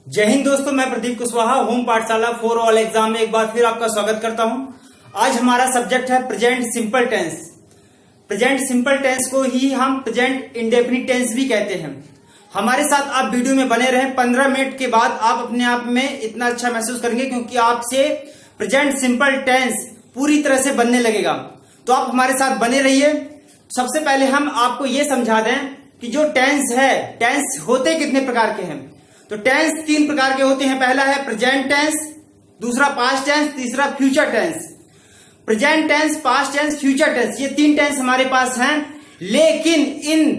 जय हिंद दोस्तों, मैं प्रदीप कुशवाहा होम पाठशाला फॉर ऑल एग्जाम में एक बार फिर आपका स्वागत करता हूं। आज हमारा सब्जेक्ट है present simple tense. Present simple tense को ही हम प्रेजेंट इंडेफिनिट टेंस भी कहते हैं। हमारे साथ आप वीडियो में बने रहें। 15 मिनट के बाद आप अपने आप में इतना अच्छा महसूस करेंगे क्योंकि आपसे प्रेजेंट सिंपल टेंस पूरी तरह से बनने लगेगा। तो आप हमारे साथ बने रहिए। सबसे पहले हम आपको ये समझा दें कि जो टेंस है, टेंस होते कितने प्रकार के हैं। तो टेंस 3 प्रकार के होते हैं। पहला है प्रेजेंट टेंस, दूसरा पास्ट टेंस, तीसरा future tense. Present tense, past tense, future tense, ये 3 टेंस हमारे पास हैं। लेकिन इन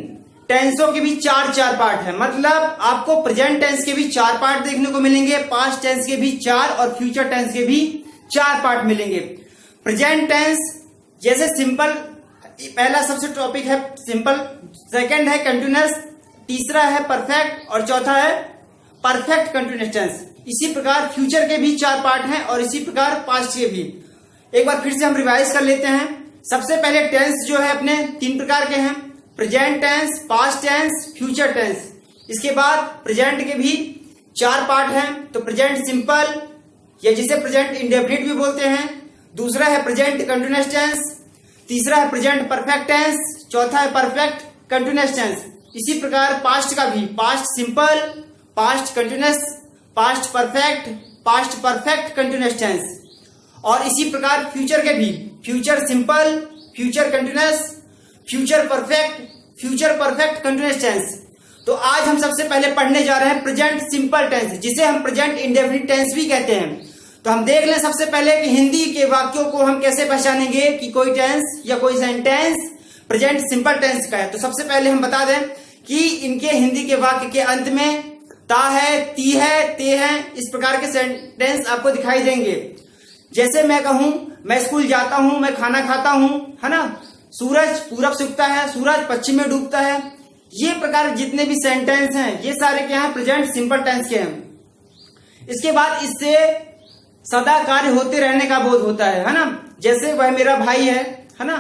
टेंसों के भी 4 पार्ट हैं। मतलब आपको प्रेजेंट टेंस के भी 4 पार्ट देखने को मिलेंगे, पास्ट टेंस के भी 4 और फ्यूचर टेंस के भी 4 पार्ट मिलेंगे। प्रेजेंट टेंस जैसे सिंपल, पहला सबसे टॉपिक है सिंपल, सेकंड है कंटिन्यूअस, तीसरा है परफेक्ट और चौथा है परफेक्ट कंटिन्यूअस टेंस। इसी प्रकार फ्यूचर के भी 4 पार्ट हैं और इसी प्रकार पास्ट के भी। एक बार फिर से हम रिवाइज कर लेते हैं। सबसे पहले टेंस जो है अपने 3 प्रकार के हैं, present tense, past tense, future tense. इसके बाद प्रेजेंट के भी 4 पार्ट हैं। तो प्रेजेंट सिंपल या जिसे प्रेजेंट इंडेफिनिट भी बोलते हैं, दूसरा है प्रेजेंट कंटिन्यूअस टेंस, तीसरा है प्रेजेंट परफेक्ट टेंस, चौथा है परफेक्ट कंटिन्यूअस टेंस। इसी प्रकार पास्ट का भी, past simple, past continuous, past perfect, past perfect continuous tense. और इसी प्रकार फ्यूचर के भी, future simple, future continuous, future perfect, future perfect continuous tense. तो आज हम सबसे पहले पढ़ने जा रहे हैं प्रेजेंट सिंपल टेंस, जिसे हम प्रेजेंट इंडेफिनिट टेंस भी कहते हैं। तो हम देख लें सबसे पहले कि हिंदी के वाक्यों को हम कैसे पहचानेंगे कि कोई टेंस या कोई सेंटेंस प्रेजेंट सिंपल टेंस का है। तो सबसे पहले हम बता दें कि इनके हिंदी के वाक्य के अंत में ता है, ती है, ते है, इस प्रकार के सेंटेंस आपको दिखाई देंगे। जैसे मैं कहूं, मैं स्कूल जाता हूं, मैं खाना खाता हूं, है ना, सूरज पूरब से उगता है, सूरज पश्चिम में डूबता है। ये प्रकार जितने भी सेंटेंस हैं ये सारे क्या हैं, प्रेजेंट सिंपल टेंस के हैं। इसके बाद इससे सदा कार्य होते रहने का बोध होता है ना। जैसे वह मेरा भाई है ना,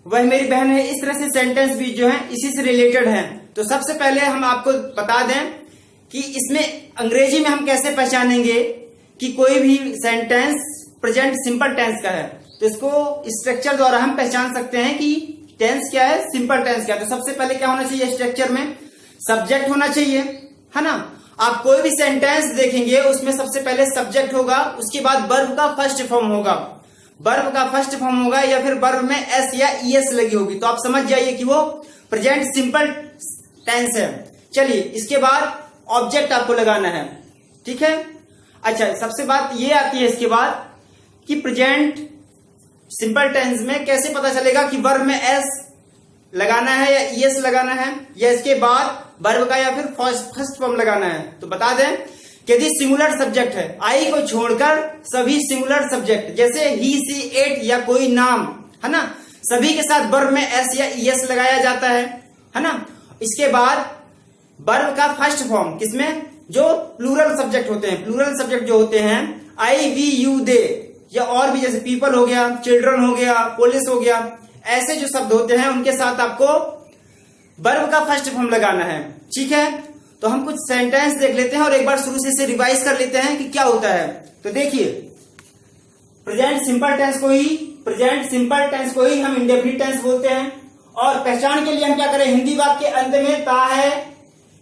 वह मेरी बहन है। इस तरह से सेंटेंस भी जो है इसी से रिलेटेड है। तो सबसे पहले हम आपको बता दें कि इसमें अंग्रेजी में हम कैसे पहचानेंगे कि कोई भी सेंटेंस प्रेजेंट सिंपल टेंस का है। तो इसको स्ट्रक्चर द्वारा हम पहचान सकते हैं कि टेंस क्या है, सिंपल टेंस क्या है। तो सबसे पहले क्या होना चाहिए स्ट्रक्चर में, सब्जेक्ट होना चाहिए, है ना। आप कोई भी सेंटेंस देखेंगे उसमें सबसे पहले सब्जेक्ट होगा, उसके बाद वर्ब का फर्स्ट फॉर्म होगा, वर्ब का फर्स्ट फॉर्म होगा या फिर वर्ब में एस या ईएस लगी होगी। तो आप समझ जाइए कि वो प्रेजेंट सिंपल टेंस है। चलिए इसके बाद ऑब्जेक्ट आपको लगाना है, ठीक है। अच्छा, सबसे बात ये आती है इसके बाद कि प्रेजेंट सिंपल टेंस में कैसे पता चलेगा कि वर्ब में एस लगाना है या ईएस लगाना है, या इसके बाद वर्ब का या फिर फर्स्ट फॉर्म लगाना है। तो बता दें कि यदि सिंगुलर सब्जेक्ट है, आई को छोड़कर सभी सिंगुलर सब्जेक्ट जैसे ही, सी, इट या कोई नाम, है ना, सभी के साथ वर्ब में एस या ईएस लगाया जाता है ना। इसके बाद वर्ब का फर्स्ट फॉर्म किसमें, जो प्लूरल सब्जेक्ट होते हैं, प्लूरल सब्जेक्ट जो होते हैं आई, वी, यू, दे, या और भी जैसे पीपल हो गया, चिल्ड्रन हो गया, पुलिस हो गया, ऐसे जो शब्द होते हैं उनके साथ आपको वर्ब का फर्स्ट फॉर्म लगाना है, ठीक है। तो हम कुछ सेंटेंस देख लेते हैं और एक बार शुरू से इसे रिवाइज कर लेते हैं कि क्या होता है। तो देखिए, प्रेजेंट सिंपल टेंस को ही हम इंडेफिनिट टेंस बोलते हैं। और पहचान के लिए हम क्या करें, हिंदी वाक्य के अंत में ता है,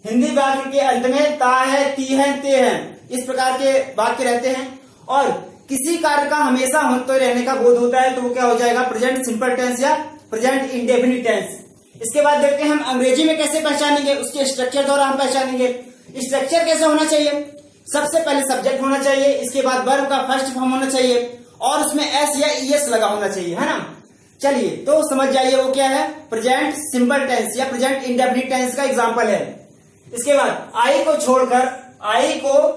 हिंदी वाक्य के अंत में ता है, ती है, ते है, इस प्रकार के वाक्य रहते हैं। और किसी कार्य का हमेशा होते रहने का बोध होता है तो वो क्या हो जाएगा, प्रेजेंट सिंपल टेंस या प्रेजेंट इंडेफिनिट टेंस। इसके बाद देखते हैं हम अंग्रेजी में कैसे पहचानेंगे, उसके स्ट्रक्चर द्वारा हम पहचानेंगे। स्ट्रक्चर कैसे होना चाहिए, सबसे पहले सब्जेक्ट होना चाहिए, इसके बाद वर्ब का फर्स्ट फॉर्म होना चाहिए और उसमें एस या ईएस लगा होना चाहिए, है ना। चलिए तो समझ जाइए वो क्या है, प्रेजेंट सिंपल टेंस या प्रेजेंट इंडेफिनिट टेंस का एग्जांपल है। इसके बाद आई को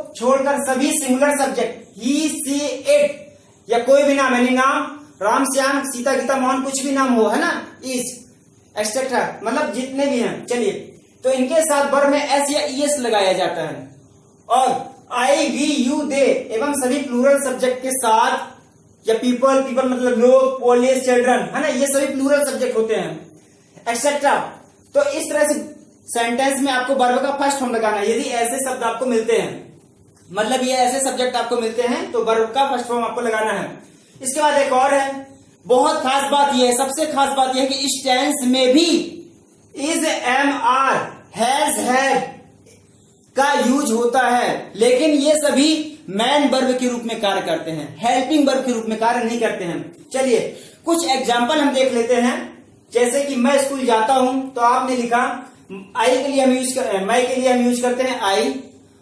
छोड़कर सभी singular subject he, she, it या कोई भी नाम, यानी नाम राम, श्याम, सीता, गीता, मोहन, कुछ भी नाम हो, है ना, इस एक्सेट्रा, मतलब जितने भी हैं। चलिए तो इनके साथ वर्ब में एस या ईएस लगाया जाता है। और आई, वी, यू, दे एवं सभी प्लूरल सब्जेक्ट के साथ, या पीपल मतलब लोग, पुलिस, चिल्ड्रन, है ना, ये सभी प्लूरल सब्जेक्ट होते हैं, एक्सेट्रा। तो इस तरह से सेंटेंस में आपको वर्ब का फर्स्ट फॉर्म लगाना है। यदि ऐसे शब्द आपको मिलते हैं, मतलब ये ऐसे सब्जेक्ट आपको मिलते हैं, तो वर्ब का फर्स्ट फॉर्म आपको लगाना है। इसके बाद एक और है, बहुत खास बात यह है, सबसे खास बात यह है कि इस टेंस में भी is, am, are, has, have का यूज होता है, लेकिन ये सभी मैन वर्ब के रूप में कार्य करते हैं, हेल्पिंग वर्ब के रूप में कार्य नहीं करते हैं। चलिए कुछ एग्जाम्पल हम देख लेते हैं। जैसे कि मैं स्कूल जाता हूं, तो आपने लिखा आई के लिए हम मैं के लिए हम यूज करते हैं आई,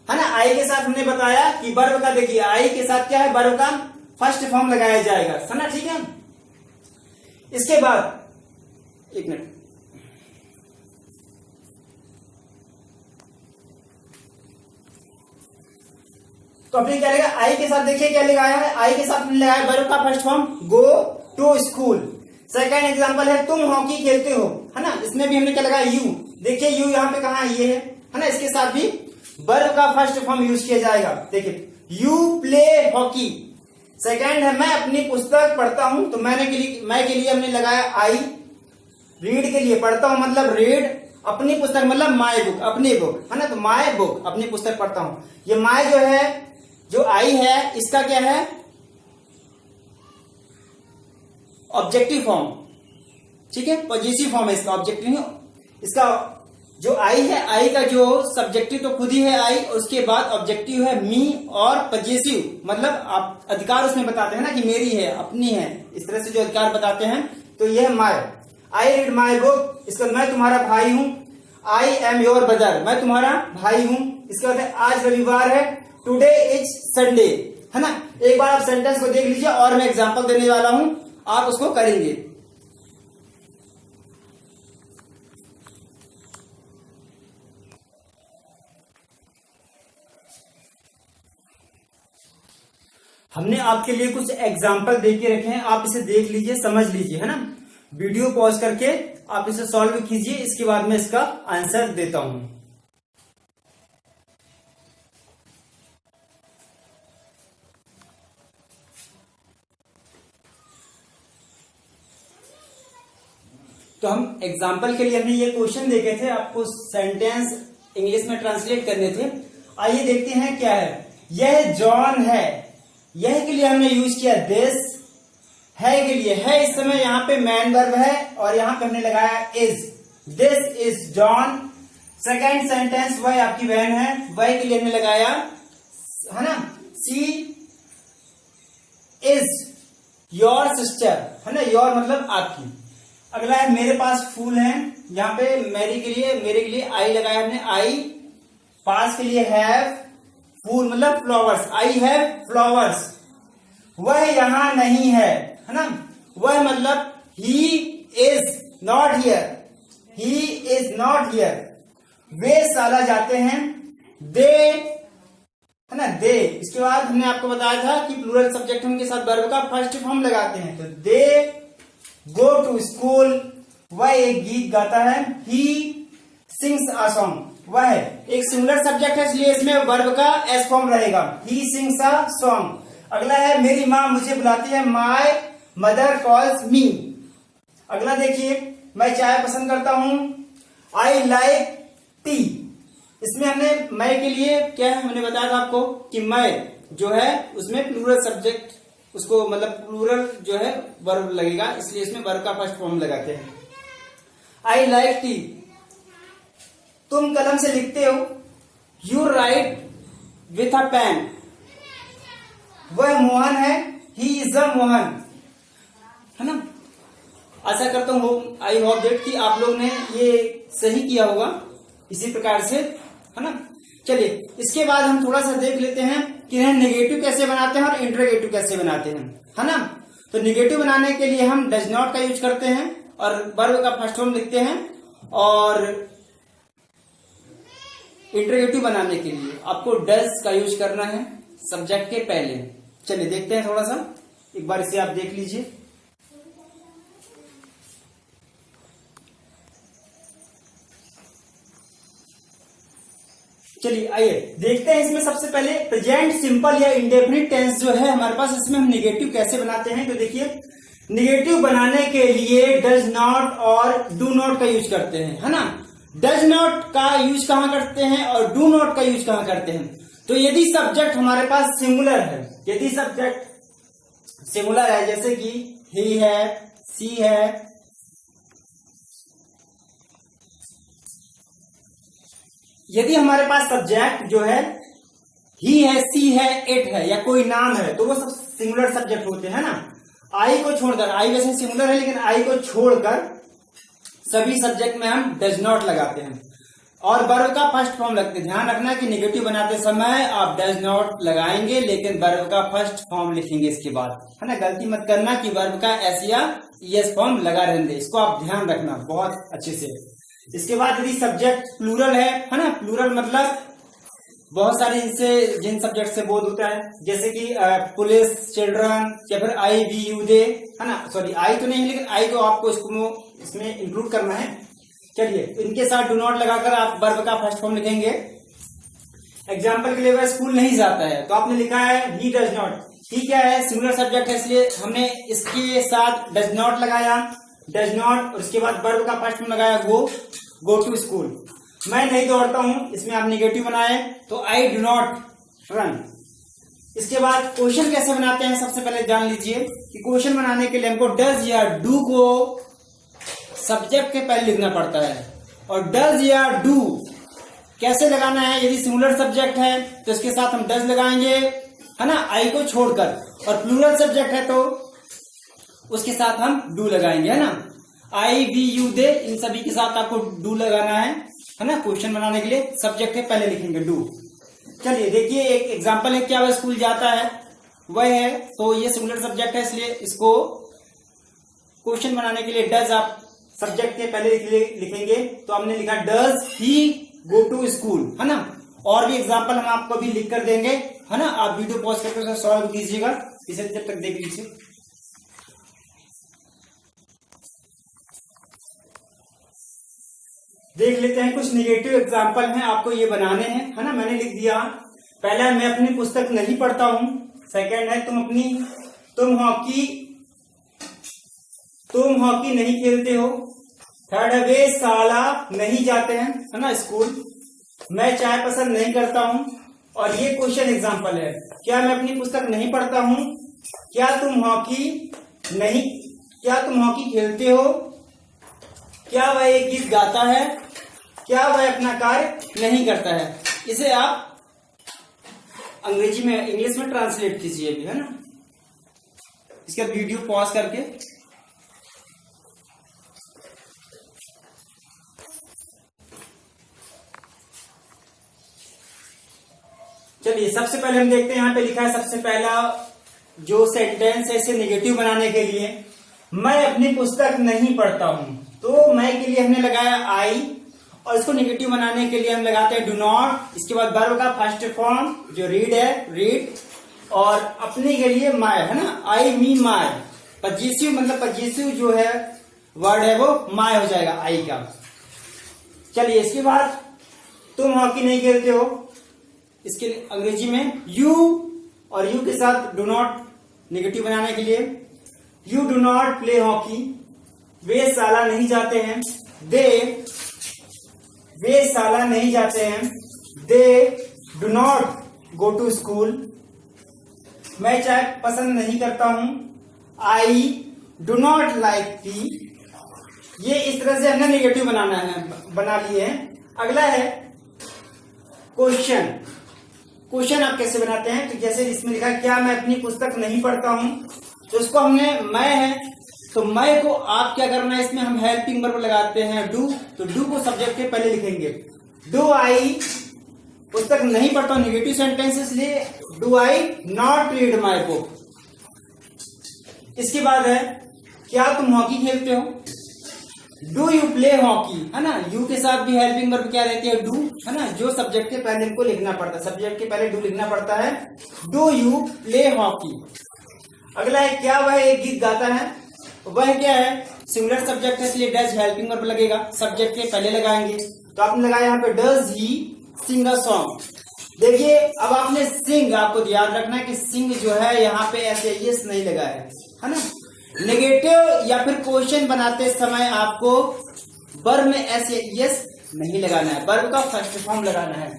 है ना। आई के साथ हमने बताया कि वर्ब का, देखिए आई के साथ क्या है, वर्ब का फर्स्ट फॉर्म लगाया जाएगा, समझा, ठीक है। इसके बाद एक मिनट, तो अपने क्या लेगा, आई के साथ देखिए क्या लगाया है, आई के साथ हमने लगाया वर्ब का first form go to school. Second example है तुम हॉकी खेलते हो, है ना, इसमें भी हमने क्या लगाया यू। देखिए यू यहाँ पे कहा ये है ना, इसके साथ भी वर्ब का फर्स्ट फॉर्म यूज किया जाएगा। देखिए यू प्ले हॉकी। सेकंड है मैं अपनी पुस्तक पढ़ता हूं, तो मैं के लिए हमने लगाया आई। रीड के लिए पढ़ता हूं मतलब रीड, अपनी पुस्तक मतलब माय बुक, अपनी बुक, है ना, तो माय बुक अपनी पुस्तक पढ़ता हूं। ये माय जो है, जो आई है, इसका क्या है, ऑब्जेक्टिव फॉर्म, ठीक है, पॉजिटिव फॉर्म है इसका, ऑब्जेक्टिव नहीं। इसका जो आई है, आई का जो सब्जेक्टिव तो खुद ही है आई, और उसके बाद ऑब्जेक्टिव है मी, और पॉजिटिव मतलब आप अधिकार उसमें बताते हैं ना कि मेरी है, अपनी है, इस तरह से जो अधिकार बताते हैं, तो यह है my. I read my book, इसका मैं तुम्हारा भाई हूं, आई एम योर ब्रदर, मैं तुम्हारा भाई हूं। इसके बाद आज रविवार है, टुडे इज संडे, है ना। एक बार आप सेंटेंस को देख लीजिए और मैं एग्जांपल देने वाला हूं, आप उसको करेंगे। हमने आपके लिए कुछ एग्जाम्पल दे के रखे हैं, आप इसे देख लीजिए, समझ लीजिए, है ना। वीडियो पॉज करके आप इसे सॉल्व कीजिए, इसके बाद मैं इसका आंसर देता हूं। तो हम एग्जाम्पल के लिए हमने ये क्वेश्चन देखे थे, आपको सेंटेंस इंग्लिश में ट्रांसलेट करने थे। आइए देखते हैं क्या है। यह जॉन है, यह के लिए हमने यूज किया दिस, है के लिए है, इस समय यहाँ पे मैन वर्ब है और यहाँ पे हमने लगाया is, this is John. Second sentence वह आपकी बहन है, वह के लिए हमने लगाया, है ना, सी इज योर सिस्टर, है ना, योर मतलब आपकी। अगला है मेरे पास फूल है, यहाँ पे मेरे के लिए आई लगाया हमने, आई। पास के लिए हैव, फूल मतलब फ्लावर्स, आई हैव फ्लावर्स। वह यहां नहीं है ना, वह मतलब he is not here, he is not here. वे शाला जाते हैं, दे, है ना, दे। इसके बाद हमने आपको बताया था कि प्लूरल सब्जेक्ट उनके साथ वर्ब का फर्स्ट फॉर्म लगाते हैं, तो दे गो टू स्कूल। वह एक गीत गाता है, ही सिंग्स अ सॉन्ग। वह एक सिंगुलर सब्जेक्ट है, इसलिए इसमें वर्ब का एस फॉर्म रहेगा, ही सिंग्स अ सॉन्ग। अगला है मेरी माँ मुझे बुलाती है, माय मदर कॉल्स मी। अगला देखिए मैं चाय पसंद करता हूं, आई लाइक टी। इसमें हमने मैं के लिए क्या है, मैंने बताया था आपको कि मैं जो है उसमें प्लूरल सब्जेक्ट, उसको मतलब प्लूरल जो है वर्ब लगेगा, इसलिए इसमें वर्ब का फर्स्ट फॉर्म लगाते हैं। I like tea. तुम कलम से लिखते हो, you write with a pen. वह मोहन है, ही इज अ मोहन, है ना। आशा करता हूं, आई होप दैट कि आप लोग ने ये सही किया होगा इसी प्रकार से, है ना। चलिए इसके बाद हम थोड़ा सा देख लेते हैं कि हम नेगेटिव कैसे बनाते हैं और इंटरोगेटिव कैसे बनाते हैं, है ना। तो नेगेटिव बनाने के लिए हम डज नॉट का यूज करते हैं और वर्ब का फर्स्ट फॉर्म लिखते हैं, और इंटरोगेटिव बनाने के लिए आपको डज का यूज करना है सब्जेक्ट के पहले। चलिए देखते हैं, थोड़ा सा एक बार इसे आप देख लीजिए। चलिए आइए देखते हैं, इसमें सबसे पहले प्रेजेंट सिंपल या इंडेफिनिट टेंस जो है हमारे पास, इसमें हम नेगेटिव कैसे बनाते हैं। तो देखिए नेगेटिव बनाने के लिए डज नॉट और डू नॉट का यूज करते हैं, है ना। डज नॉट का यूज कहां करते हैं और डू नॉट का यूज कहां करते हैं। तो यदि सब्जेक्ट हमारे पास सिंगुलर है, यदि सब्जेक्ट सिंगुलर है, जैसे कि ही है, सी है, यदि हमारे पास सब्जेक्ट जो है ही है, सी है, इट है या कोई नाम है, तो वो सब सिंगुलर सब्जेक्ट होते हैं ना। आई को छोड़कर, आई वैसे सिंगुलर है लेकिन आई को छोड़कर सभी सब्जेक्ट में हम डज नॉट लगाते हैं और वर्ब का फर्स्ट फॉर्म लगते हैं। ध्यान रखना कि नेगेटिव बनाते समय आप डज नॉट लगाएंगे लेकिन वर्ब का फर्स्ट फॉर्म लिखेंगे इसके बाद, है ना। गलती मत करना कि वर्ब का एस या ईएस फॉर्म लगा रहने दे, इसको आप ध्यान रखना बहुत अच्छे से। इसके बाद यदि सब्जेक्ट प्लूरल है ना, प्लूरल मतलब बहुत सारे इनसे जिन सब्जेक्ट से बोध होता है, जैसे कि पुलिस, चिल्ड्रन या फिर आई, वी, यू, दे, है ना। सॉरी आई तो नहीं लेकिन आई को आपको इसमें इंक्लूड करना है। चलिए, इनके साथ डू नॉट लगाकर आप वर्ब का फर्स्ट फॉर्म लिखेंगे। एग्जाम्पल के लिए वह स्कूल नहीं जाता है, तो आपने लिखा है ही डज नॉट। ही क्या है, सिंगुलर सब्जेक्ट है, इसलिए हमने इसके साथ डज नॉट लगाया, डज नॉट, और उसके बाद वर्ब का फर्स्ट फॉर्म लगाया गो टू स्कूल। मैं नहीं दौड़ता हूं, इसमें आप निगेटिव बनाए तो आई डू नॉट रन। इसके बाद क्वेश्चन कैसे बनाते हैं, सबसे पहले जान लीजिए कि क्वेश्चन बनाने के लिए हमको डज या डू को सब्जेक्ट के पहले लिखना पड़ता है, और डज या डू कैसे लगाना है। यदि सिंगुलर सब्जेक्ट है तो इसके साथ हम डज लगाएंगे, है ना, आई को छोड़कर, और प्लूरल सब्जेक्ट है तो उसके साथ हम डू लगाएंगे, है ना। आई, वी, यू, दे, इन सभी के साथ आपको डू लगाना है ना। क्वेश्चन बनाने के लिए सब्जेक्ट के पहले लिखेंगे डू। चलिए देखिए, एक एग्जांपल है, क्या वह स्कूल जाता है, वह है, तो ये सिंगुलर सब्जेक्ट है इसलिए इसको क्वेश्चन बनाने के लिए डज आप सब्जेक्ट के पहले लिखेंगे। तो हमने लिखा does he go to school, है ना। और भी एग्जांपल हम आपको भी लिख कर देंगे, है ना। आप वीडियो पॉज करके सॉल्व कीजिएगा, इसे जब तक देख लीजिए। देख लेते हैं, कुछ निगेटिव एग्जाम्पल हैं, आपको ये बनाने हैं, है ना। मैंने लिख दिया, पहला मैं अपनी पुस्तक नहीं पढ़ता हूं, सेकंड है तुम हॉकी नहीं खेलते हो, थर्ड है वे साला नहीं जाते हैं, है ना, स्कूल, मैं चाय पसंद नहीं करता हूं, और ये क्वेश्चन एग्जाम्पल है, क्या मैं अपनी पुस्तक नहीं पढ़ता हूं, क्या तुम हॉकी खेलते हो, क्या वह एक गीत गाता है, क्या वह अपना कार्य नहीं करता है। इसे आप इंग्लिश में ट्रांसलेट कीजिए भी, है ना। इसका वीडियो पॉज करके। चलिए, सबसे पहले हम देखते हैं, यहाँ पे लिखा है सबसे पहला जो सेंटेंस है इसे निगेटिव बनाने के लिए, मैं अपनी पुस्तक नहीं पढ़ता हूं, तो मैं के लिए हमने लगाया आई, और इसको निगेटिव बनाने के लिए हम लगाते हैं डू नॉट। इसके बाद वर्ब का फर्स्ट फॉर्म जो रीड है, रीड, और अपने के लिए माय, है ना, आई, मी, माय। पजेसिव मतलब पजेसिव जो है वर्ड है वो माय हो जाएगा आई का। चलिए, इसके बाद तुम हॉकी नहीं खेलते हो, इसके अंग्रेजी में यू, और यू के साथ डू नॉट निगेटिव बनाने के लिए you do not play hockey, वे साला नहीं जाते हैं, वे साला नहीं जाते हैं, they do not go to school, मैं चाय पसंद नहीं करता हूं, I do not like tea. ये इस तरह से हमने निगेटिव बना लिए हैं। अगला है क्वेश्चन आप कैसे बनाते हैं, तो जैसे इसमें लिखा है क्या मैं अपनी पुस्तक नहीं पढ़ता हूं, तो इसको हमने मैं है, तो मैं को आप क्या करना है, इसमें हम हेल्पिंग वर्ब लगाते हैं डू, तो डू को सब्जेक्ट के पहले लिखेंगे। डू आई पुस्तक नहीं पढ़ता हूं, निगेटिव सेंटेंस, इसलिए do I not read my book. इसके बाद है क्या तुम हॉकी खेलते हो, डू यू प्ले हॉकी, है ना। यू के साथ भी हेल्पिंग वर्ब क्या रहती है, डू, है ना, जो सब्जेक्ट के पहले इनको लिखना पड़ता है, सब्जेक्ट के पहले डू लिखना पड़ता है, डू यू प्ले हॉकी। अगला है क्या वह एक गीत गाता है, वह क्या है, सिंगुलर सब्जेक्ट है इसलिए डज हेल्पिंग वर्ब लगेगा, सब्जेक्ट के पहले लगाएंगे, तो आपने लगाया यहाँ पे does he Singh a song. देखिए, अब आपने सिंग, आपको याद रखना है कि सिंग जो है यहाँ पे ऐसे यस नहीं लगा है ना। नेगेटिव या फिर क्वेश्चन बनाते समय आपको वर्ब में एस या एस नहीं लगाना है, वर्ब का फर्स्ट फॉर्म लगाना है।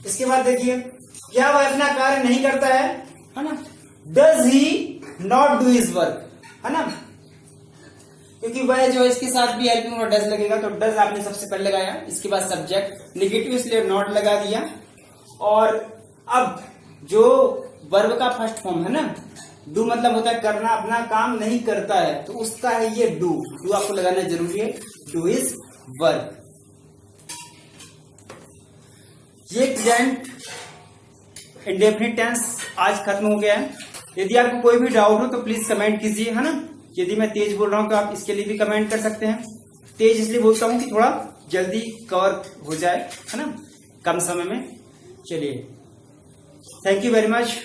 इसके बाद देखिए, क्या वह अपना कार्य नहीं करता है ना, does he not do his work, है ना, क्योंकि वह जो इसके साथ भी हेल्पिंग और डज लगेगा, तो डज आपने सबसे पहले लगाया, इसके बाद सब्जेक्ट नेगेटिव इसलिए नॉट लगा दिया। और अब जो वर्ब का फर्स्ट फॉर्म है ना, डू मतलब होता है करना, अपना काम नहीं करता है, तो उसका है ये डू, डू आपको लगाना जरूरी है, डू इज वर्ब। ये प्रेजेंट इंडेफिनिट टेंस आज खत्म हो गया है। यदि आपको कोई भी डाउट हो तो प्लीज कमेंट कीजिए, है ना। यदि मैं तेज बोल रहा हूं तो आप इसके लिए भी कमेंट कर सकते हैं। तेज इसलिए बोलता हूं कि थोड़ा जल्दी कवर हो जाए, है ना, कम समय में। चलिए, थैंक यू वेरी मच।